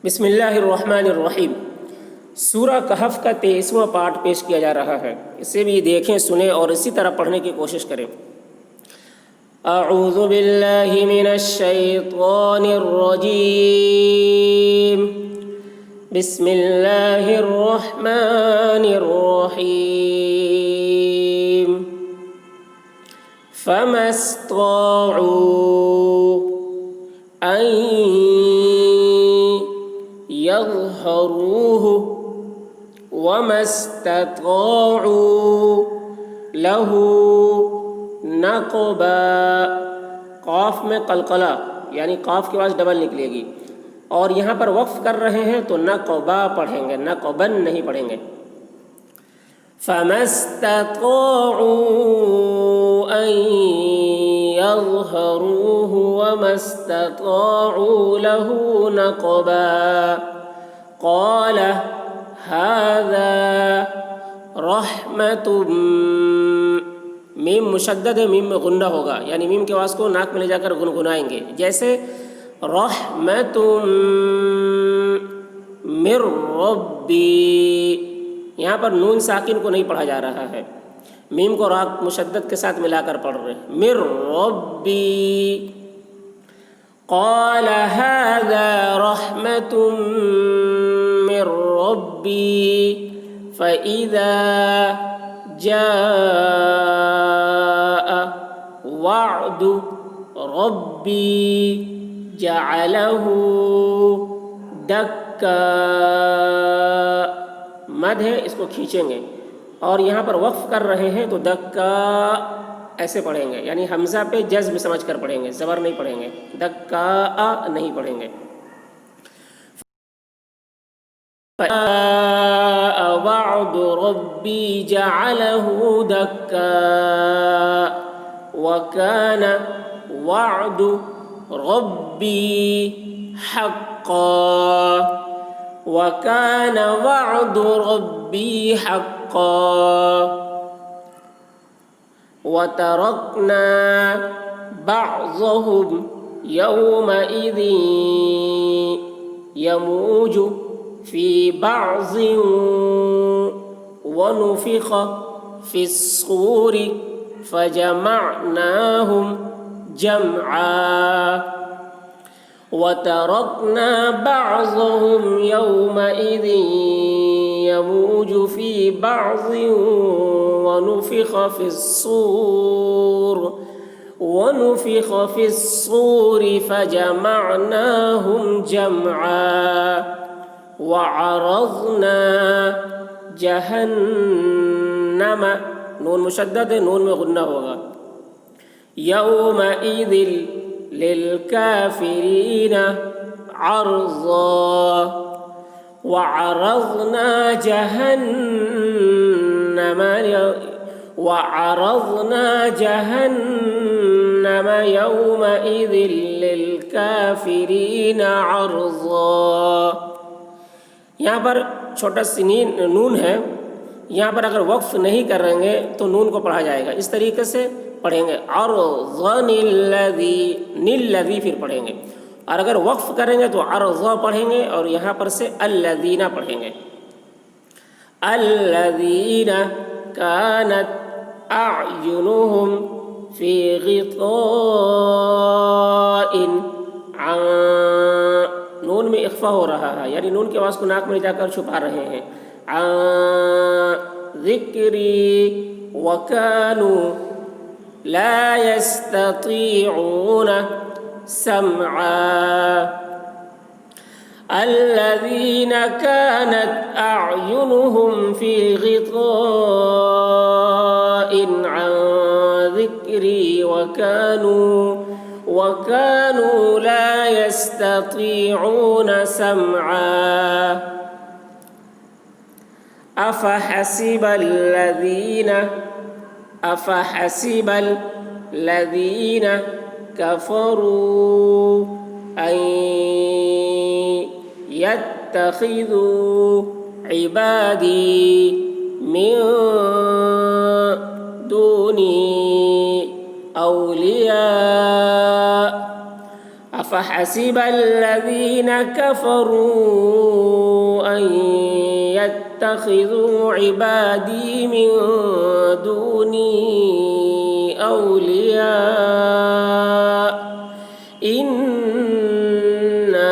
بسم اللہ الرحمن الرحیم۔ سورہ کہف کا 23واں پارٹ پیش کیا جا رہا ہے، اسے بھی دیکھیں، سنیں اور اسی طرح پڑھنے کی کوشش کریں۔ اعوذ باللہ من الشیطان الرجیم، بسم اللہ الرحمن الرحیم۔ فما استطاعوا ان يظهروه وما استطاعوا له نقبا۔ قاف میں قلقلہ یعنی قاف کی آواز ڈبل نکلے گی، اور یہاں پر وقف کر رہے ہیں تو نقبا پڑھیں گے، نقبن نہیں پڑھیں گے۔ فما استطاعوا ان يظهروه وما استطاعوا له نقبا قال هذا رحمت۔ میم مشدد ہے، میم میں غنہ ہوگا، یعنی میم کے آواز کو ناک میں لے جا کر گنگنائیں گے، جیسے رحمت من ربی۔ یہاں پر نون ساکن کو نہیں پڑھا جا رہا ہے، میم کو را مشدد کے ساتھ ملا کر پڑھ رہے ہیں، من ربی۔ قال هذا رحمت من ربی فإذا جاء وعد ربی جعله دکا۔ مد ہے، اس کو کھینچیں گے، اور یہاں پر وقف کر رہے ہیں تو دکا ایسے پڑھیں گے، یعنی حمزہ پہ جزم سمجھ کر پڑھیں گے، زبر نہیں پڑھیں گے، دکا نہیں پڑھیں گے۔ وعد ربی جعله دکا وکان وعد ربی حقا، وکان وعد ربی حقا۔ وترکنا بعضهم يومئذ يموج في بعض ونفخ في الصور فجمعناهم جمعا۔ وتركنا بعضهم يومئذ يموج في بعض ونفخ في الصور فجمعناهم جمعا۔ وعرضنا جہنم، نون مشدد ہے، نون میں غنہ ہوگا، یومئذ للکافرین عرضا۔ وعرضنا جہنم یومئذ للکافرین عرضا۔ یہاں پر چھوٹا سنین نون ہے، یہاں پر اگر وقف نہیں کریں گے تو نون کو پڑھا جائے گا، اس طریقے سے پڑھیں گے، عرضن الذی پھر پڑھیں گے، اور اگر وقف کریں گے تو عرضا پڑھیں گے، اور یہاں پر سے الذین پڑھیں گے۔ الذین کانت اعینہم فی غطاء عن، نون میں اخفا ہو رہا ہے، یعنی نون کی آواز کو ناک میں جا کر چھپا رہے ہیں، عن ذکری وکانوا لا يستطيعون سمعا۔ الذين كانت أعينهم في غطاء عن ذكري وكانوا لا يستطيعون سمعا۔ أفحسب الذين كفروا أن يتخذوا عبادي من دوني أولياء أفحسب الذين كفروا أن يتخذوا عبادي من دوني أولياء إنا